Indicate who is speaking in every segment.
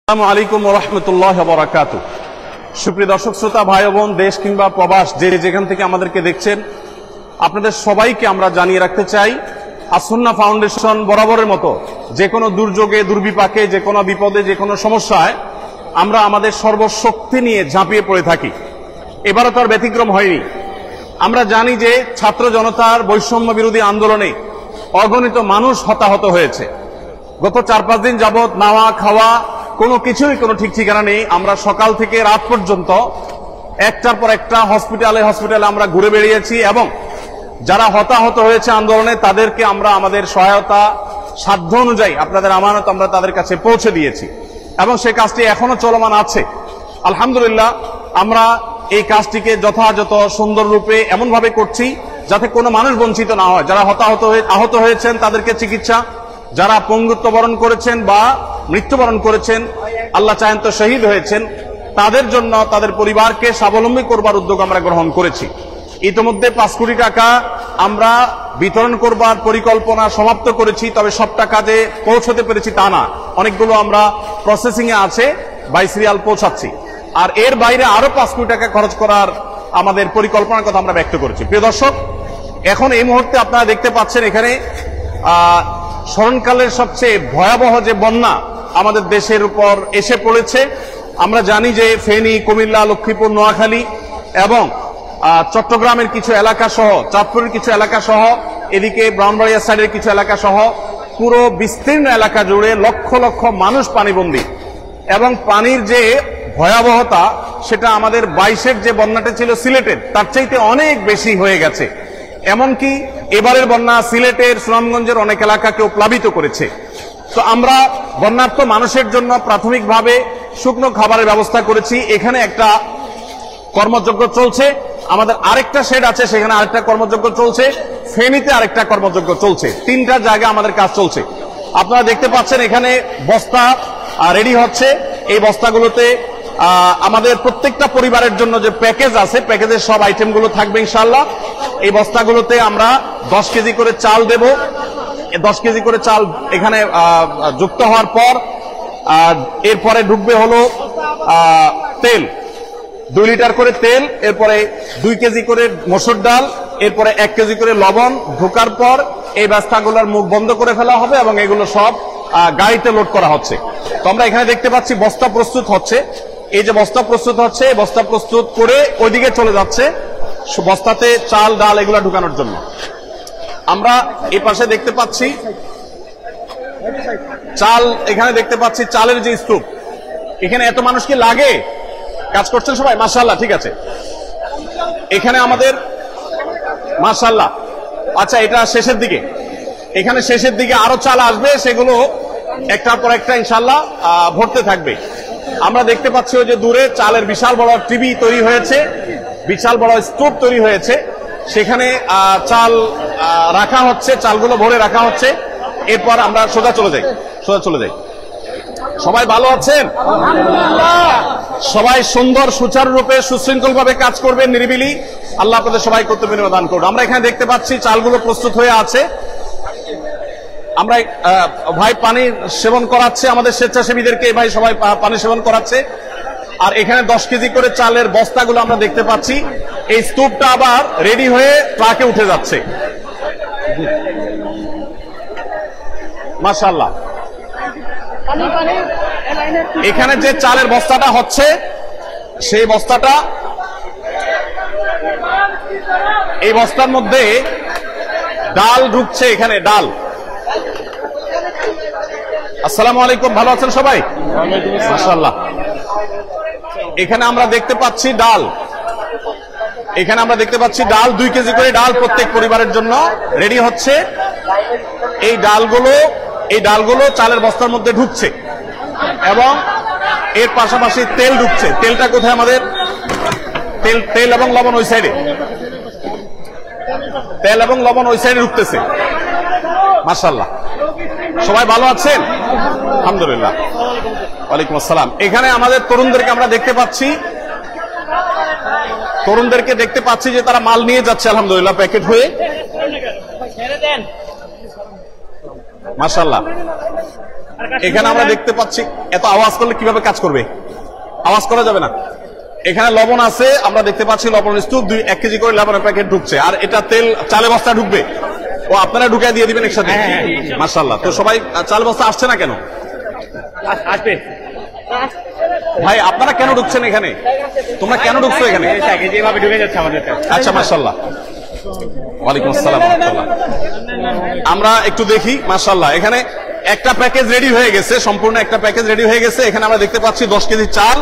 Speaker 1: আসসালামু আলাইকুম ওয়া রাহমাতুল্লাহি ওয়া বারাকাতুহু। সুপ্রিয় দর্শক শ্রোতা ভাই ও বোন, দেশ কিংবা প্রবাস যে যেখান থেকে আমাদেরকে দেখছেন, আপনাদের সবাইকে আমরা জানিয়ে রাখতে চাই, আস-সুন্নাহ ফাউন্ডেশন বরাবরের মতো যে কোনো দুর্যোগে, দুর্বিপাকে, যে কোনো বিপদে, যে কোনো সমস্যায় আমরা আমাদের সর্বশক্তি নিয়ে ঝাঁপিয়ে পড়ে থাকি। এবারও তার ব্যতিক্রম হয়নি। আমরা জানি যে ছাত্র জনতার বৈষম্য বিরোধী আন্দোলনে অগণিত মানুষ হতাহত হয়েছে। গত 4-5 দিন যাবৎ নাওয়া খাওয়া কোনো কিছুই কোনো ঠিক ঠিকানা নেই। আমরা সকাল থেকে রাত পর্যন্ত একটার পর একটা হসপিটালে আমরা ঘুরে বেরিয়েছি এবং যারা হতাহত হয়েছে আন্দোলনে তাদেরকে আমরা আমাদের সহায়তা সাধ্য অনুযায়ী, আপনাদের আমানত আমরা তাদের কাছে পৌঁছে দিয়েছি এবং সেই কাজটি এখনো চলমান আছে। আলহামদুলিল্লাহ, আমরা এই কাজটিকে যথাযথ সুন্দর রূপে এমনভাবে করছি যাতে কোনো মানুষ বঞ্চিত না হয়। যারা আহত হয়েছেন তাদেরকে চিকিৎসা, যারা পঙ্গুত্ব বরণ করেছেন বা মৃত্যুবরণ করেছেন, আল্লাহ চাহেন তো শহীদ হয়েছেন, তাদের জন্য তাদের পরিবারকে স্বাবলম্বী করবার উদ্যোগ আমরা গ্রহণ করেছি। ইতিমধ্যে 5 কোটি টাকা আমরা বিতরণ করবার পরিকল্পনা সমাপ্ত করেছি। তবে সব টাকা যে পৌঁছতে পেরেছি তা না, অনেকগুলো আমরা প্রসেসিং এ আছে, বাই সিরিয়াল পৌঁছাচ্ছি। আর এর বাইরে আরো 5 কোটি টাকা খরচ করার আমাদের পরিকল্পনার কথা আমরা ব্যক্ত করেছি। প্রিয় দর্শক, এখন এই মুহূর্তে আপনারা দেখতে পাচ্ছেন এখানে স্মরণকালের সবচেয়ে ভয়াবহ যে বন্যা আমাদের দেশের উপর এসে পড়েছে। আমরা জানি যে ফেনী, কুমিল্লা, লক্ষ্মীপুর, নোয়াখালী এবং চট্টগ্রামের কিছু এলাকা সহ, চাঁদপুরের কিছু এলাকা সহ, এদিকে ব্রাহ্মণবাড়িয়া সাইডের কিছু এলাকা সহ পুরো বিস্তীর্ণ এলাকা জুড়ে লক্ষ লক্ষ মানুষ পানিবন্দী। এবং পানির যে ভয়াবহতা সেটা আমাদের 22-এর যে বন্যাটা ছিল সিলেটের, তার চাইতে অনেক বেশি হয়ে গেছে। এমনকি এবারের বন্যা সিলেটের, সুনামগঞ্জের অনেক এলাকাকেও প্লাবিত করেছে। তো আমরা বন্যার্থ মানুষের জন্য প্রাথমিকভাবে শুকনো খাবারের ব্যবস্থা করেছি। এখানে একটা কর্মযজ্ঞ চলছে, আমাদের আরেকটা শেড আছে, সেখানে আরেকটা কর্মযজ্ঞ চলছে, ফেনীতে আরেকটা কর্মযজ্ঞ চলছে। 3টা জায়গায় আমাদের কাজ চলছে। আপনারা দেখতে পাচ্ছেন এখানে বস্তা রেডি হচ্ছে। এই বস্তাগুলোতে আমাদের প্রত্যেকটা পরিবারের জন্য যে প্যাকেজ আছে, প্যাকেজের সব আইটেমগুলো থাকবে ইনশাআল্লাহ। এই বস্তাগুলোতে আমরা 10 কেজি করে চাল দেব। 10 কেজি করে চাল এখানে যুক্ত হওয়ার পর এরপরে ঢুকবে হলো তেল, 2 লিটার করে তেল, এরপরে 2 কেজি করে মসুর ডাল, এরপরে 1 কেজি করে লবণ ঢোকার পর এই বস্তাগুলোর মুখ বন্ধ করে ফেলা হবে এবং এগুলো সব গাড়িতে লোড করা হচ্ছে। তো আমরা এখানে দেখতে পাচ্ছি বস্তা প্রস্তুত হচ্ছে। এই যে বস্তা প্রস্তুত হচ্ছে, বস্তা প্রস্তুত করে ওইদিকে চলে যাচ্ছে বস্তাতে চাল ডাল এগুলা ঢুকানোর জন্য। আমরা এই পাশে দেখতে পাচ্ছি চাল, এখানে দেখতে পাচ্ছি চালের যে স্তূপ। এখানে এত মানুষ কি লাগে? কাজ করছেন সবাই? মাশাআল্লাহ, ঠিক আছে। এখানে আমাদের মাশাআল্লাহ, আচ্ছা এটা শেষের দিকে, এখানে শেষের দিকে আরো চাল আসবে, সেগুলো একটার পর একটা ইনশাআল্লাহ ভরতে থাকবে। আমরা দেখতে পাচ্ছি ওই যে দূরে চালের বিশাল বড় টিভি তৈরি হয়েছে, বিশাল বড় স্তূপ তৈরি হয়েছে, সেখানে চাল রাখা হচ্ছে, চালগুলো ভরে রাখা হচ্ছে। এরপর আমরা সোজা চলে যাই। সবাই ভালো আছেন? সবাই সুন্দর সুচারুরূপে সুশৃঙ্খল ভাবে কাজ করবেন, নিরিবিলি। আল্লাহ আপনাদের সবাই কর্তব্য দান করুন। আমরা এখানে দেখতে পাচ্ছি চালগুলো প্রস্তুত হয়ে আছে। আমরা ভাই পানি সেবন করাচ্ছে আমাদের স্বেচ্ছাসেবীদেরকে, ভাই সবাই পানি সেবন করাচ্ছে। আর এখানে 10 কেজি করে চালের বস্তাগুলো আমরা দেখতে পাচ্ছি। এই স্তূপটা আবার রেডি হয়ে ট্রাকে উঠে যাচ্ছে। মাশাআল্লাহ, এখানে যে চালের বস্তাটা হচ্ছে সেই বস্তাটা, এই বস্তার মধ্যে ডাল ঢুকছে। এখানে ডাল। আসসালামু আলাইকুম, ভালো আছেন সবাই? মাশাআল্লাহ। এখানে আমরা দেখতে পাচ্ছি ডাল, এখানে আমরা দেখতে পাচ্ছি ডাল, 2 কেজি করে ডাল প্রত্যেক পরিবারের জন্য রেডি হচ্ছে। এই ডালগুলো চালের বস্তার মধ্যে ঢুকছে এবং এর পাশাপাশি তেল ঢুকছে। তেলটা কোথায় আমাদের? তেল এবং লবণ ওই সাইডে, তেল এবং লবণ ওই সাইডে ঢুকতেছে। মাশাআল্লাহ, সবাই ভালো আছেন? আলহামদুলিল্লাহ। ওয়ালাইকুম আসসালাম। এখানে আমাদের তরুণদেরকে আমরা দেখতে পাচ্ছি যে তারা মাল নিয়ে যাচ্ছে আলহামদুলিল্লাহ প্যাকেট হয়ে। মাশাআল্লাহ, এখানে আমরা দেখতে পাচ্ছি এত আওয়াজ করলে কিভাবে কাজ করবে, আওয়াজ করা যাবে না। এখানে লবণ আছে, আমরা দেখতে পাচ্ছি লবণ স্তূপ 1 কেজি করে লবণের প্যাকেট ঢুকছে, আর এটা তেল চালে বস্তা ঢুকবে, ও আপনারা ঢুকাই দিয়ে দিবেন একসাথে। মাশাআল্লাহ। তো সবাই চাল বস্তা আসছে না কেন?
Speaker 2: আসবে
Speaker 1: ভাই আপনারা কেন ঢুকছেন এখানে? তোমরা কেন ঢুকছো এখানে?
Speaker 2: যেভাবে ঢুকে যাচ্ছে আমাদের।
Speaker 1: আচ্ছা মাশাআল্লাহ। ওয়ালাইকুম আসসালাম ওয়া রাহমাতুল্লাহ। আমরা একটু দেখি। মাশাআল্লাহ, এখানে একটা প্যাকেজ রেডি হয়ে গেছে, সম্পূর্ণ একটা প্যাকেজ রেডি হয়ে গেছে। এখানে আমরা দেখতে পাচ্ছি 10 কেজি চাল,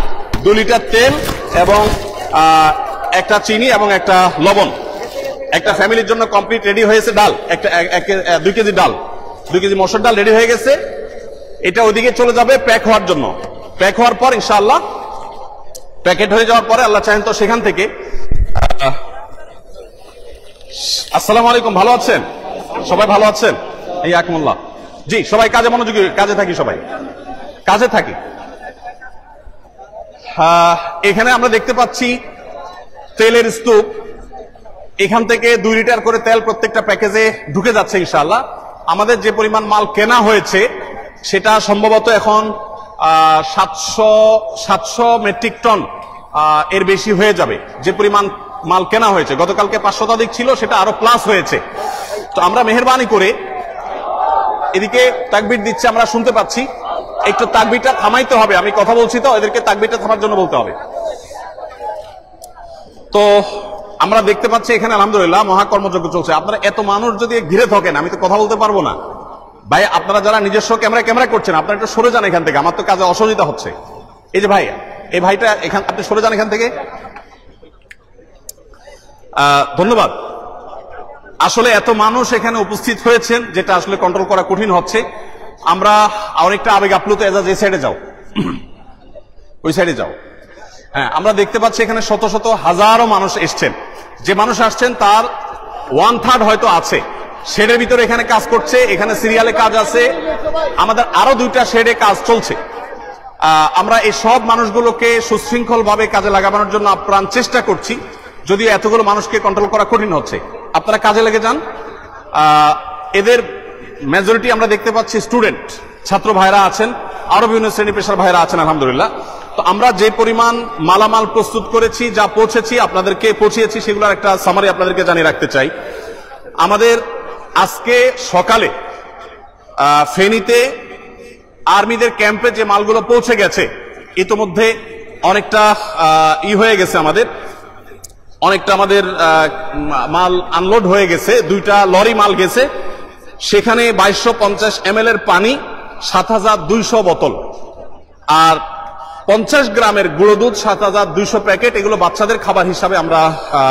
Speaker 1: 2 লিটার তেল এবং একটা চিনি এবং একটা লবণ। একটা ফ্যামিলির জন্য কমপ্লিট রেডি হয়েছে। ডাল একটা 2 কেজি ডাল, 2 কেজি মসুর ডাল রেডি হয়ে গেছে। এটা ওইদিকে চলে যাবে প্যাক হওয়ার জন্য। প্যাক হওয়ার পর ইনশাআল্লাহ প্যাকেট হয়ে যাওয়ার পরে আল্লাহ চাহেন তো সেখান থেকে। আসসালামু আলাইকুম, ভালো আছেন সবাই? ভালো আছেন? এই আকমুল্লাহ। জি, সবাই কাজে মনোযোগী, কাজে থাকি, সবাই কাজে থাকি। এখানে আমরা দেখতে পাচ্ছি তেলের স্তূপ। এখান থেকে 2 লিটার করে তেল প্রত্যেকটা প্যাকেজে ঢুকে যাচ্ছে ইনশাআল্লাহ। আমাদের যে পরিমাণ মাল কেনা হয়েছে সেটা সম্ভবত এখন 700 মেট্রিক টন এর বেশি হয়ে যাবে। যে পরিমাণ মাল কেনা হয়েছে, গতকালকে 500 শতাধিক ছিল, সেটা আরো প্লাস হয়েছে। তো আমরা মেহেরবানি করে, এদিকে তাকবীর দিচ্ছে আমরা শুনতে পাচ্ছি, একটু তাকবীরটা থামাইতে হবে। আমি কথা বলছি তো, এদেরকে তাকবীরটা থামার জন্য বলতে হবে। তো আমরা দেখতে পাচ্ছি এখানে আলহামদুলিল্লাহ মহাকর্মযজ্ঞ চলছে। আপনারা এত মানুষ যদি ঘিরে থাকেন, আমি তো কথা বলতে পারবো না। ভাই আপনারা যারা নিজস্ব ক্যামেরা করছেন, আপনারা একটু সরে যান এখান থেকে, আমার তো কাজে অসুবিধা হচ্ছে। এই যে ভাই, এই ভাইটা এখান, আপনি সরে যান এখান থেকে। ধন্যবাদ। আসলে এত মানুষ এখানে উপস্থিত হয়েছেন, যেটা আসলে কন্ট্রোল করা কঠিন হচ্ছে। আমরা অনেকটা আবেগ আপ্লুত। এজাজ এই সাইডে যাও, ওই সাইডে যাও। হ্যাঁ, আমরা দেখতে পাচ্ছি এখানে শত শত হাজারো মানুষ এসছেন। যে মানুষ আসছেন তার 1/3 হয়তো আছে শেডের ভিতরে এখানে কাজ করছে। এখানে সিরিয়ালে কাজ আছে, আমাদের আরো 2টা শেডে কাজ চলছে। আমরা এই সব মানুষগুলোকে সুশৃঙ্খল ভাবে কাজে লাগানোর জন্য আপ্রাণ চেষ্টা করছি, যদিও এতগুলো মানুষকে কন্ট্রোল করা কঠিন হচ্ছে। আপনারা কাজে লেগে যান। এদের মেজরিটি আমরা দেখতে পাচ্ছি স্টুডেন্ট, ছাত্র ভাইরা আছেন, আরো বিভিন্ন শ্রেণী পেশার ভাইরা আছেন আলহামদুলিল্লাহ। তো আমরা যে পরিমাণ মালামাল প্রস্তুত করেছি, যা পৌঁছেছি আপনাদেরকে পৌঁছিয়েছি, সেগুলোর একটা সামারি আপনাদেরকে জানিয়ে রাখতে চাই। আমাদের আজকে সকালে ফেনীতে আর্মিদের ক্যাম্পে যে মালগুলো পৌঁছে গেছে, ইতোমধ্যে অনেকটা হয়ে গেছে, অনেকটা আমাদের মাল আনলোড হয়ে গেছে। 2টা লরি মাল গেছে, সেখানে 2250 ml এর পানি, 7200 বোতল, আর 50 গ্রামের গুঁড়ো দুধ 7200 প্যাকেট। এগুলো বাচ্চাদের খাবার হিসাবে আমরা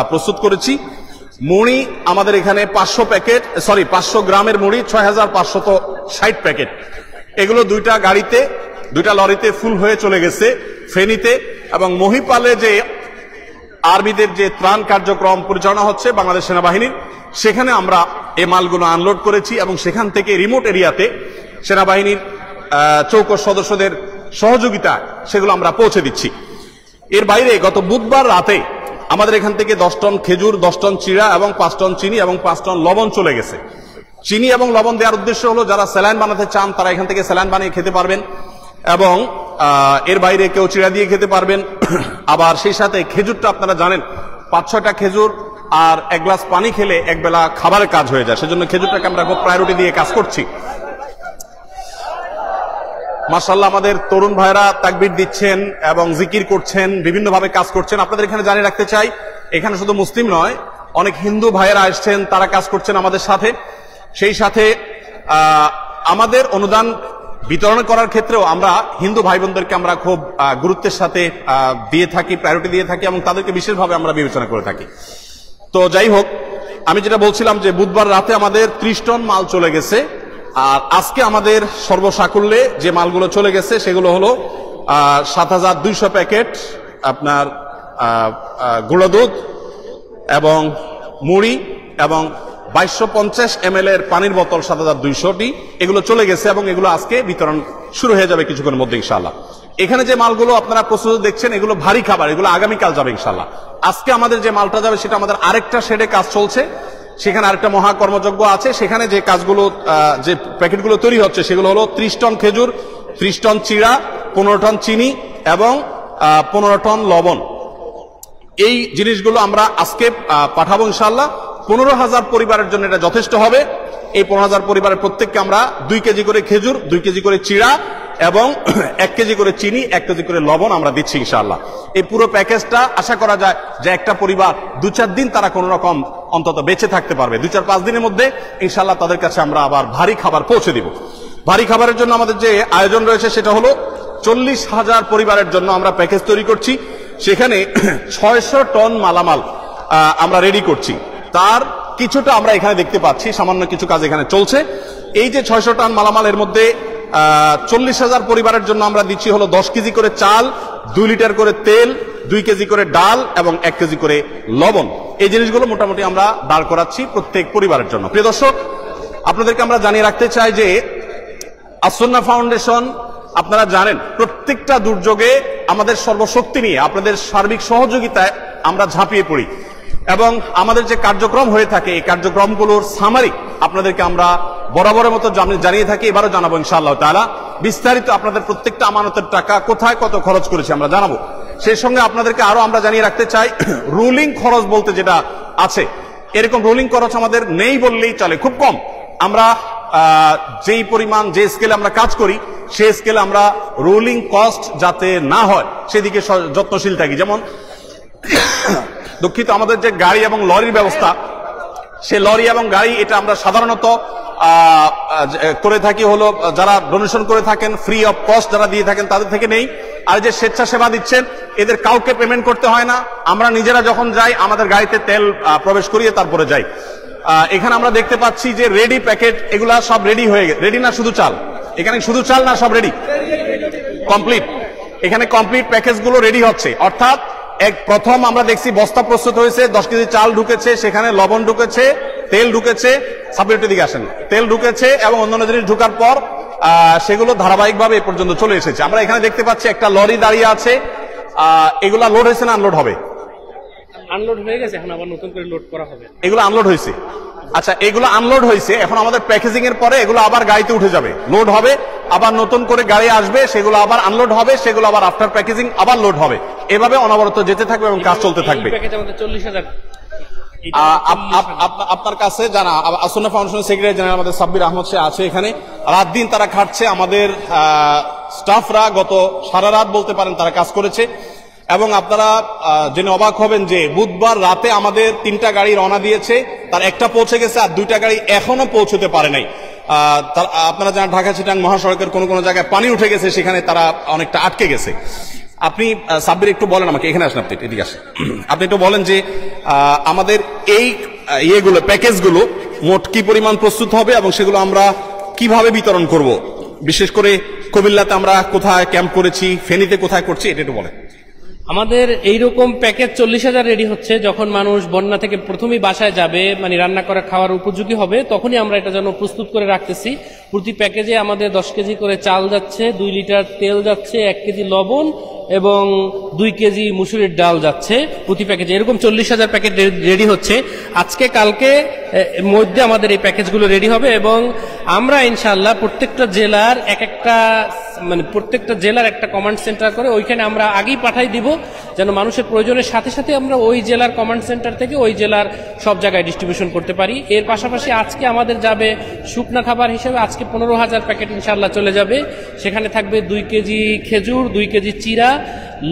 Speaker 1: প্রস্তুত করেছি। মুড়ি আমাদের এখানে 500 গ্রামের মুড়ি 6560 প্যাকেট। এগুলো 2টা গাড়িতে, 2টা লরিতে ফুল হয়ে চলে গেছে ফেনীতে। এবং মহিপালে যে আর্মিদের যে ত্রাণ কার্যক্রম পরিচালনা হচ্ছে বাংলাদেশ সেনাবাহিনীর, সেখানে আমরা এই মালগুলো আনলোড করেছি এবং সেখান থেকে রিমোট এরিয়াতে সেনাবাহিনীর চৌকস সদস্যদের সহযোগিতা সেগুলো আমরা পৌঁছে দিচ্ছি। এর বাইরে গত বুধবার রাতে আমাদের এখান থেকে 10 টন খেজুর, 10 টন চিড়া এবং 5 টন চিনি এবং 5 টন লবণ চলে গেছে। চিনি এবং লবণ দেওয়ার উদ্দেশ্য হলো যারা স্যালাইন বানাতে চান তারা এখান থেকে স্যালাইন বানিয়ে খেতে পারবেন, এবং এর বাইরে কেউ চিড়া দিয়ে খেতে পারবেন। আবার সেই সাথে খেজুরটা আপনারা জানেন 5-6টা খেজুর আর 1 গ্লাস পানি খেলে একবেলা খাবারের কাজ হয়ে যায়, সেজন্য খেজুরটাকে আমরা খুব প্রায়োরিটি দিয়ে কাজ করছি। মাশাআল্লাহ, আমাদের তরুণ ভাইরা তাকবীর দিচ্ছেন এবং জিকির করছেন, বিভিন্নভাবে কাজ করছেন। আপনাদের এখানে জানিয়ে রাখতে চাই, এখানে শুধু মুসলিম নয়, অনেক হিন্দু ভাইয়েরা আসছেন, তারা কাজ করছেন আমাদের সাথে। সেই সাথে আমাদের অনুদান বিতরণ করার ক্ষেত্রেও আমরা হিন্দু ভাই বোনদেরকে আমরা খুব গুরুত্বের সাথে দিয়ে থাকি, প্রায়োরিটি দিয়ে থাকি, এবং তাদেরকে বিশেষভাবে আমরা বিবেচনা করে থাকি। তো যাই হোক, আমি যেটা বলছিলাম যে বুধবার রাতে আমাদের 30 টন মাল চলে গেছে, আর আজকে আমাদের সর্বসাকুল্যে যে মালগুলো চলে গেছে সেগুলো হলো 7200 প্যাকেট আপনার গুঁড়ো দুধ এবং মুড়ি এবং 2250 ml এর পানির বোতল 7200টি, এগুলো চলে গেছে এবং এগুলো আজকে বিতরণ শুরু হয়ে যাবে কিছুক্ষণের মধ্যে ইনশাআল্লাহ। এখানে যে মালগুলো আপনারা প্রস্তুত দেখছেন এগুলো ভারী খাবার, এগুলো আগামীকাল যাবে ইনশাআল্লাহ। আজকে আমাদের যে মালটা যাবে সেটা আমাদের আরেকটা শেডে কাজ চলছে, সেখানে আরেকটা মহা কর্মযজ্ঞ আছে। সেখানে যে কাজগুলো যে প্যাকেটগুলো তৈরি হচ্ছে সেগুলো হলো 30 টন খেজুর, 30 টন চিড়া, 15 টন চিনি এবং 15 টন লবণ। এই জিনিসগুলো আমরা আজকে পাঠাবো ইনশাআল্লাহ। 15,000 পরিবারের জন্য এটা যথেষ্ট হবে। এই 15,000 পরিবারের প্রত্যেককে আমরা 2 কেজি করে খেজুর, 2 কেজি করে চিড়া এবং 1 কেজি করে চিনি, 1 কেজি করে লবণ আমরা দিচ্ছি ইনশাআল্লাহ। এই পুরো প্যাকেজটা আশা করা যায় যে একটা পরিবার 2-4 দিন তারা কোন রকম অন্তত বেঁচে থাকতে পারবে। 2-4-5 দিনের মধ্যে ইনশাআল্লাহ তাদের কাছে আমরা আবার ভারী খাবার পৌঁছে দিব। ভারী খাবারের জন্য আমাদের যে আয়োজন রয়েছে সেটা হলো 40,000 পরিবারের জন্য আমরা প্যাকেজ তৈরি করছি। সেখানে 600 টন মালামাল আমরা রেডি করছি। তার কিছুটা আমরা এখানে দেখতে পাচ্ছি, সামান্য কিছু কাজ এখানে চলছে। এই যে 600 টন মালামালের মধ্যে 40,000 পরিবারের জন্য আমরা দিচ্ছি হলো 10 কেজি করে চাল, 2 লিটার করে তেল, 2 কেজি করে ডাল এবং 1 কেজি করে লবণ। এই জিনিসগুলো মোটামুটি আমরা দাঁড় করাচ্ছি প্রত্যেক পরিবারের জন্য। প্রিয় দর্শক, আপনাদেরকে আমরা জানিয়ে রাখতে চাই যে আসুন্নাহ ফাউন্ডেশন, আপনারা জানেন প্রত্যেকটা দুর্যোগে আমাদের সর্বশক্তি নিয়ে আপনাদের সার্বিক সহযোগিতায় আমরা ঝাঁপিয়ে পড়ি এবং আমাদের যে কার্যক্রম হয়ে থাকে এই কার্যক্রমগুলোর সামারি আপনাদেরকে আমরা বরাবরের মতো জানিয়ে থাকি, এবারও জানাবো ইনশাআল্লাহ তাআলা। বিস্তারিত আপনাদের প্রত্যেকটা আমানতের টাকা কোথায় কত খরচ করেছি আমরা জানাবো। সেই সঙ্গে আপনাদেরকে আরো আমরা জানিয়ে রাখতে চাই, রুলিং খরচ বলতে যেটা আছে, এরকম রুলিং খরচ আমাদের নেই বললেই চলে, খুব কম। আমরা যেই পরিমাণ যে স্কেলে আমরা কাজ করি সেই স্কেলে আমরা রোলিং কস্ট যাতে না হয় সেদিকে যত্নশীল থাকি। যেমন দুঃখিত, আমাদের যে গাড়ি এবং লরির ব্যবস্থা, সে লরি এবং গাড়ি এটা আমরা সাধারণত করে থাকি হলো যারা ডোনেশন করে থাকেন, ফ্রি অফ কস্ট যারা দিয়ে থাকেন তাদের থেকে নেই। আর যে স্বেচ্ছাসেবা দিচ্ছেন এদের কাউকে পেমেন্ট করতে হয় না। আমরা নিজেরা যখন যাই আমাদের গাড়িতে তেল প্রবেশ করিয়ে তারপরে যাই। এখানে আমরা দেখতে পাচ্ছি যে রেডি প্যাকেট, এগুলা সব রেডি হয়ে গেছে। রেডি না শুধু চাল? এখানে শুধু চাল না, সব রেডি কমপ্লিট। এখানে কমপ্লিট প্যাকেজ গুলো রেডি হচ্ছে। অর্থাৎ প্রথম আমরা দেখছি বস্তা প্রস্তুত হয়েছে, 10 কেজি চাল ঢুকেছে, সেখানে লবণ ঢুকেছে, তেল ঢুকেছে, সাবজেক্টের দিকে আসেন, তেল ঢুকেছে এবং অন্যান্য জিনিস ঢুকার পর সেগুলো ধারাবাহিকভাবে এ পর্যন্ত চলে এসেছে। আমরা এখানে দেখতে পাচ্ছি একটা লরি দাঁড়িয়ে আছে। এগুলা লোড হয়েছে না আনলোড হবে?
Speaker 3: আনলোড হয়ে গেছে, এখন আবার নতুন করে লোড করা হবে।
Speaker 1: এগুলো আনলোড হয়েছে। আচ্ছা, এগুলো আনলোড হয়েছে, এখন আমাদের প্যাকেজিং এর পরে এগুলো আবার গাড়িতে উঠে যাবে, লোড হবে, আবার নতুন করে গাড়ি আসবে, সেগুলো আবার আনলোড হবে, সেগুলো আবার আফটার প্যাকেজিং আবার লোড হবে। এভাবে অনবরত যেতে থাকবে এবং কাজ চলতে থাকবে।
Speaker 3: প্যাকেজ আমাদের 40,000।
Speaker 1: আপনার কাছে জানা আসুন্নাহ ফাউন্ডেশনের সেক্রেটারি জেনারেল আমাদের সাব্বির আহমদ সে আছে এখানে। রাত দিন তারা খাটছে, আমাদের স্টাফরা গত সারা রাত বলতে পারেন তারা কাজ করেছে। এবং আপনারা জেনে অবাক হবেন যে বুধবার রাতে আমাদের 3টা গাড়ি রওনা দিয়েছে, তার একটা পৌঁছে গেছে আর 2টা গাড়ি এখনো পৌঁছতে পারে নাই। আপনারা জানেন ঢাকা চিটাং মহাসড়কের কোন কোন জায়গায় পানি উঠে গেছে, সেখানে তারা অনেকটা আটকে গেছে। আপনি সাব্বির একটু বলেন আমাকে, এখানে আসেন আপনি, এদিকে আসেন, আপনি একটু বলেন যে আমাদের এই ইয়েগুলো প্যাকেজগুলো মোট কি পরিমাণ প্রস্তুত হবে এবং সেগুলো আমরা কিভাবে বিতরণ করব, বিশেষ করে কুমিল্লাতে আমরা কোথায় ক্যাম্প করেছি, ফেনীতে কোথায় করছি, এটা একটু বলেন।
Speaker 3: আমাদের এইরকম প্যাকেজ 40,000 রেডি হচ্ছে। যখন মানুষ বন্যা থেকে প্রথমেই বাসায় যাবে, মানে রান্না করা খাওয়ার উপযোগী হবে, তখনই আমরা এটা যেন প্রস্তুত করে রাখতেছি। প্রতি প্যাকেজে আমাদের 10 কেজি করে চাল যাচ্ছে, 2 লিটার তেল যাচ্ছে, 1 কেজি লবণ এবং 2 কেজি মুসুরির ডাল যাচ্ছে প্রতি প্যাকেজে। এরকম 40,000 প্যাকেট রেডি হচ্ছে। আজকে কালকে মধ্যে আমাদের এই প্যাকেজগুলো রেডি হবে এবং আমরা ইনশাআল্লাহ প্রত্যেকটা জেলার প্রত্যেকটা জেলার একটা কমান্ড সেন্টার করে ওইখানে আমরা আগেই পাঠাই দিব, যেন মানুষের প্রয়োজনের সাথে সাথে আমরা ওই জেলার কমান্ড সেন্টার থেকে ওই জেলার সব জায়গায় ডিস্ট্রিবিউশন করতে পারি। এর পাশাপাশি আজকে আমাদের যাবে শুকনা খাবার হিসেবে, আজকে 15,000 প্যাকেট ইনশাআল্লাহ চলে যাবে। সেখানে থাকবে 2 কেজি খেজুর, 2 কেজি চিরা,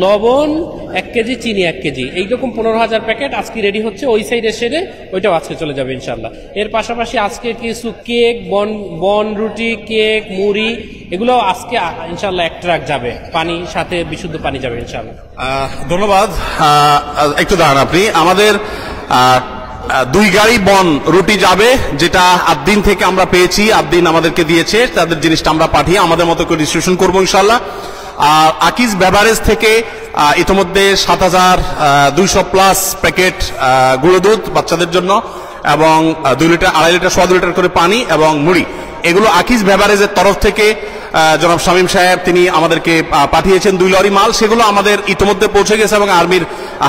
Speaker 3: লবণ, 1 কেজি চিনি, 1 কেজি, এইরকম 15,000 প্যাকেট আজকে রেডি হচ্ছে। ওই সাইডে সেরে ওইটাও আজকে চলে যাবে ইনশাআল্লাহ। এর পাশাপাশি আজকে কিছু কেক, বন রুটি, কেক, মুড়ি, এগুলো আজকে ইনশাআল্লাহ 1 ট্রাক যাবে, পানি সাথে বিশুদ্ধ পানি যাবে ইনশাআল্লাহ।
Speaker 1: ধন্যবাদ। একটু দাঁড়ান আপনি, আমাদের 2 গাড়ি বন রুটি যাবে, যেটা আদ্দিন থেকে আমরা পেয়েছি, আদ্দিন আমাদেরকে দিয়েছে, তাদের জিনিসটা আমরা পাঠিয়ে আমাদের মতো করে ডিস্ট্রিবিউশন করবো ইনশাআল্লাহ। আর আকিজ বেভারেজ থেকে ইতিমধ্যে 7,200 প্লাস প্যাকেট গুঁড়ো দুধ বাচ্চাদের জন্য এবং 2 লিটার, 2.5 লিটার, 1.25 লিটার করে পানি এবং মুড়ি, এগুলো আকিজ বেভারেজের তরফ থেকে জনাব শামীম সাহেব তিনি আমাদেরকে পাঠিয়েছেন 2 লরি মাল। সেগুলো আমাদের ইতিমধ্যে পৌঁছে গেছে এবং আর্মির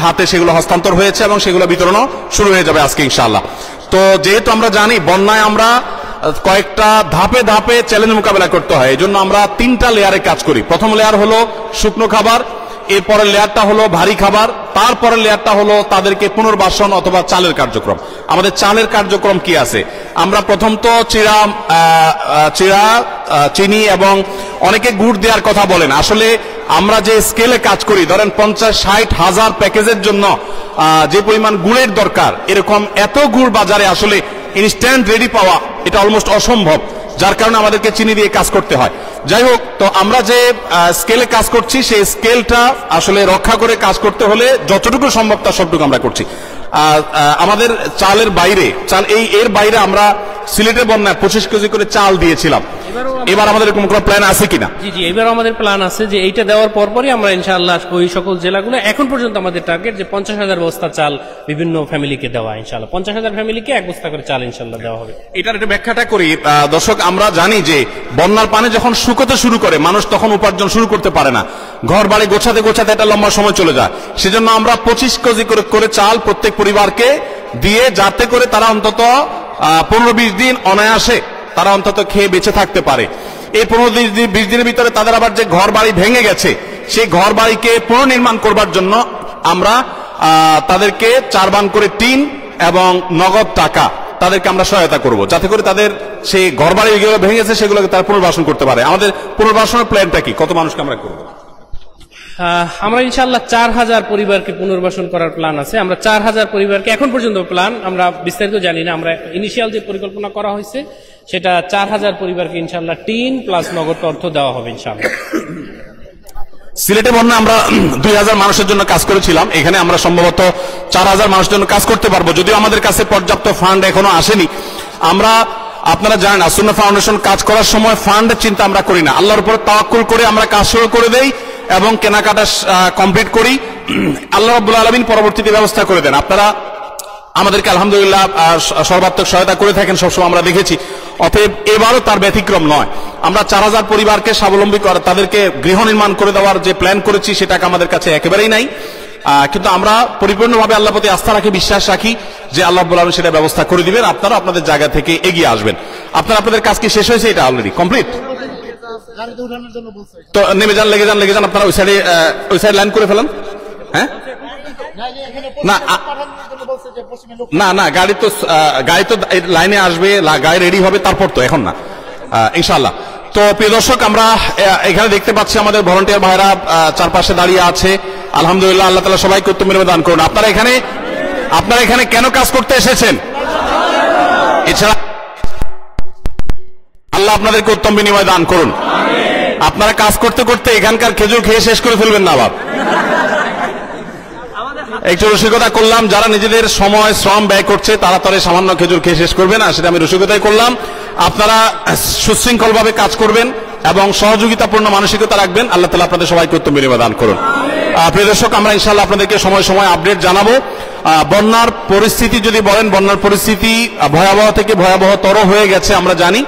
Speaker 1: হাতে সেগুলো হস্তান্তর হয়েছে এবং সেগুলো বিতরণও শুরু হয়ে যাবে আজকে ইনশাআল্লাহ। তো যেহেতু আমরা জানি বন্যায় আমরা কয়েকটা ধাপে ধাপে চ্যালেঞ্জ মোকাবেলা করতে হয়, এই জন্য আমরা 3টা লেয়ারে কাজ করি। প্রথম লেয়ার হলো শুকনো খাবার, এরপরের লেয়ারটা হলো ভারী খাবার, তারপরের লেয়ারটা হলো তাদেরকে পুনর্বাসন অথবা চালের কার্যক্রম। আমাদের চালের কার্যক্রম কি আছে? আমরা প্রথম তো চিড়া, চিনি এবং অনেকে গুড় দেওয়ার কথা বলেন। আসলে আমরা যে স্কেলে কাজ করি, ধরেন 50-60 হাজার প্যাকেজের জন্য যে পরিমাণ গুড়ের দরকার, এরকম এত গুড় বাজারে আসলে ইনস্ট্যান্ট রেডি পাওয়া এটা অলমোস্ট অসম্ভব, যার কারণে আমাদেরকে চিনি দিয়ে কাজ করতে হয়। যাই হোক, তো আমরা যে স্কেলে কাজ করছি সেই স্কেলটা আসলে রক্ষা করে কাজ করতে হলে যতটুকু সম্ভব তার সবটুকু আমরা করছি। আমাদের চালের বাইরে এর বাইরে আমরা সিলেটের বন্যায় 25 কেজি করে চাল দিয়েছিলাম। এবার আমাদের এরকম কোনো প্ল্যান আছে কিনা?
Speaker 3: জি জি, এবার আমাদের প্ল্যান আছে যে এইটা দেওয়ার পরপরই আমরা ইনশাআল্লাহ ওই সকল জেলাগুলো, এখন পর্যন্ত আমাদের টার্গেট যে 50,000 বস্তা চাল বিভিন্ন ফ্যামিলিকে দেওয়া। ইনশাআল্লাহ 50,000 ফ্যামিলিকে 1 বস্তা করে চাল ইনশাআল্লাহ দেওয়া হবে।
Speaker 1: এটার একটা ব্যাখ্যাটা করি দর্শক। আমরা জানি যে বন্যার পানি যখন শুকোতে শুরু করে মানুষ তখন উপার্জন শুরু করতে পারে না, ঘর বাড়ি গোছাতে গোছাতে একটা লম্বা সময় চলে যায়। সেজন্য আমরা 25 কেজি করে চাল প্রত্যেক পরিবারকে দিয়ে, যাতে করে তারা অন্তত 15-20 দিন অনায়াসে তারা অন্তত খেয়ে বেঁচে থাকতে পারে। এই 15-20 দিনের ভিতরে তাদের আবার যে ঘর বাড়ি ভেঙে গেছে সেই ঘর বাড়িকে পুনর্নির্মাণ করবার জন্য আমরা তাদেরকে 4 বান করে টিন এবং নগদ টাকা তাদেরকে আমরা সহায়তা করব, যাতে করে তাদের সেই ঘর বাড়ি যেগুলো ভেঙে গেছে সেগুলোকে তারা পুনর্বাসন করতে পারে। আমাদের পুনর্বাসনের প্ল্যানটা কি? কত মানুষকে আমরা করব?
Speaker 3: আমরা ইনশাআল্লাহ 4,000 পরিবারকে পুনর্বাসন করার প্ল্যান আছে। আমরা 4,000 পরিবারকে এখন পর্যন্ত প্ল্যান, আমরা বিস্তারিত জানি না, আমরা ইনিশিয়াল যে পরিকল্পনা করা হয়েছে সেটা 4,000 পরিবারকে ইনশাআল্লাহ টিন প্লাস নগদ অর্থ দেওয়া হবে ইনশাআল্লাহ।
Speaker 1: সিলেটে বন্যা আমরা 2,000 মানুষের জন্য কাজ করেছিলাম, এখানে আমরা সম্ভবত 4,000 মানুষের জন্য কাজ করতে পারবো, যদিও আমাদের কাছে পর্যাপ্ত ফান্ড এখনো আসেনি। আমরা, আপনারা জানেন, আসুন্নাহ ফাউন্ডেশন কাজ করার সময় ফান্ডের চিন্তা আমরা করি না, আল্লাহর উপর তাওয়াক্কুল করে আমরা কাজ শুরু করে দেই এবং কেনাকাটা কমপ্লিট করি। আল্লাহ রাব্বুল আলামিন পরবর্তীতে ব্যবস্থা করে দেন। আপনারা আমাদেরকে আলহামদুলিল্লাহ সর্বাত্মক সহায়তা করে থাকেন, সবসময় আমরা দেখেছি। অতএব এবারও তার ব্যতিক্রম নয়। আমরা 4,000 পরিবারকে স্বাবলম্বী করে তাদেরকে গৃহ নির্মাণ করে দেওয়ার যে প্ল্যান করেছি সেটাকে আমাদের কাছে একেবারেই নাই, কিন্তু আমরা পরিপূর্ণভাবে আল্লাহর প্রতি আস্থা রাখি, বিশ্বাস রাখি যে আল্লাহ রাব্বুল আলামিন সেটা ব্যবস্থা করে দিবেন। আপনারা আপনাদের জায়গা থেকে এগিয়ে আসবেন। আপনাদের কাজ কি শেষ হয়েছে? এটা অলরেডি কমপ্লিট। তো নেমে যান, লেগে যান, আপনারা ওই সাইড লাইন করে ফেলেন। হ্যাঁ, না গাড়ি তো লাইনে আসবে, গাড়ি রেডি হবে, তারপর তো, এখন না ইনশাআল্লাহ। তো প্রিয় দর্শক, আমরা এখানে দেখতে পাচ্ছি আমাদের ভলান্টিয়ার ভাইরা চারপাশে দাঁড়িয়ে আছে। আলহামদুলিল্লাহ, আল্লাহ তাআলা সবাইকে উত্তম বিনিময় দান করুন। আপনারা এখানে কেন কাজ করতে এসেছেন? এছাড়া আল্লাহ আপনাদেরকে উত্তম বিনিময় দান করুন। আপনারা কাজ করতে করতে এখানকার খেজুর খেয়ে শেষ করে ফেলবেন না আবার। একটু রসিকতা করলাম, যারা নিজেদের সময় শ্রম ব্যয় করছে তারা তারে সামান্য খেজুর খেয়ে শেষ করবে না, সেটা আমি রসিকতাই করলাম। আপনারা সুশৃঙ্খল ভাবে কাজ করবেন এবং সহযোগিতাপূর্ণ মানসিকতা রাখবেন। আল্লাহ তাআলা আপনাদের সবাইকে উত্তম বিনিময় দান করুন। প্রিয় দর্শক, আমরা ইনশাআল্লাহ আপনাদেরকে সময় সময় আপডেট জানাবো। বন্যার পরিস্থিতি যদি বলেন, বন্যার পরিস্থিতি ভয়াবহ থেকে ভয়াবহতর হয়ে গেছে আমরা জানি।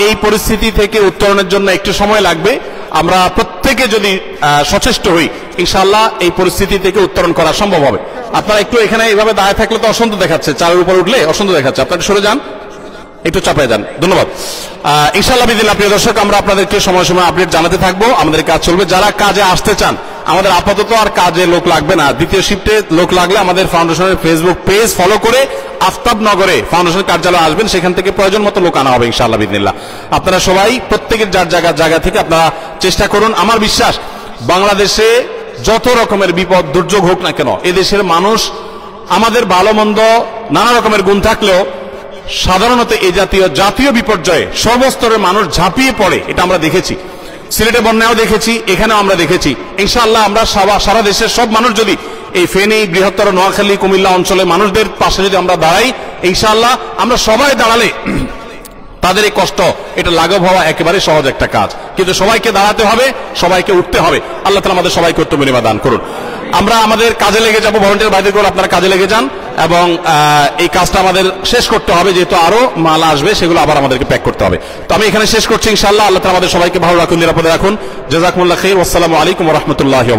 Speaker 1: এই পরিস্থিতি থেকে উত্তরণের জন্য একটু সময় লাগবে। আমরা প্রত্যেকে যদি সচেষ্ট হই, ইনশাআল্লাহ এই পরিস্থিতি থেকে উত্তরণ করা সম্ভব হবে। আপনারা একটু এখানে এইভাবে দাঁড়িয়ে থাকলে তো অসন্ত দেখাচ্ছে, চালের উপর উঠলে অসন্ত দেখাচ্ছে, আপনারা সরে যান, একটু চাপায় যান। ধন্যবাদ। ইনশাআল্লাহ বিদিল্লাহ প্রিয় দর্শক, আমরা আপনাদেরকে সময় সময় আপডেট জানাতে থাকবো। আমাদের কাজ চলবে। যারা কাজে আসতে চান, আমাদের আপাতত আর কাজে লোক লাগবে না, দ্বিতীয় শিফটে লোক লাগলে আমাদের ফাউন্ডেশনের ফেসবুক পেজ ফলো করে আফতাবনগরে ফাউন্ডেশন কার্যালয়ে আসবেন, সেখান থেকে প্রয়োজন মতো লোক আনা হবে ইনশাআল্লাহ বিদিল্লাহ। আপনারা সবাই প্রত্যেকের যার জায়গা থেকে আপনারা চেষ্টা করুন। আমার বিশ্বাস, বাংলাদেশে যত রকমের বিপদ দুর্যোগ হোক না কেন, এদেশের মানুষ, আমাদের ভালো মন্দ নানা রকমের গুণ থাকলেও সাধারণত এই জাতীয় বিপর্যয়ে সর্বস্তরের মানুষ ঝাঁপিয়ে পড়ে, এটা আমরা দেখেছি। সিলেটে বন্যাও দেখেছি, এখানেও আমরা দেখেছি। ইনশাআল্লাহ আমরা সারা দেশের সব মানুষ যদি এই ফেনী, বৃহত্তর নোয়াখালী, কুমিল্লা অঞ্চলে মানুষদের পাশে যদি আমরা দাঁড়াই, ইনশাআল্লাহ আমরা সবাই দাঁড়ালে তাদের এই কষ্ট এটা লাঘব হওয়া একেবারে সহজ একটা কাজ। কিন্তু সবাইকে দাঁড়াতে হবে, সবাইকে উঠতে হবে। আল্লাহ তাআলা আমাদের সবাইকে উত্তম বিনিময় দান করুন। আমরা আমাদের কাজে লেগে যাব। ভলান্টিয়ার ভাইদের করে আপনারা কাজে লেগে যান এবং এই কাজটা আমাদের শেষ করতে হবে, যেহেতু আরো মাল আসবে, সেগুলো আবার আমাদেরকে প্যাক করতে হবে। তো আমি এখানে শেষ করছি ইনশাআল্লাহ। আল্লাহ তাআলা আমাদের সবাইকে ভালো রাখুন, নিরাপদে রাখুন। জাযাকুমুল্লাহ খাইর। ওয়াসসালামু আলাইকুম ওয়া রাহমাতুল্লাহি।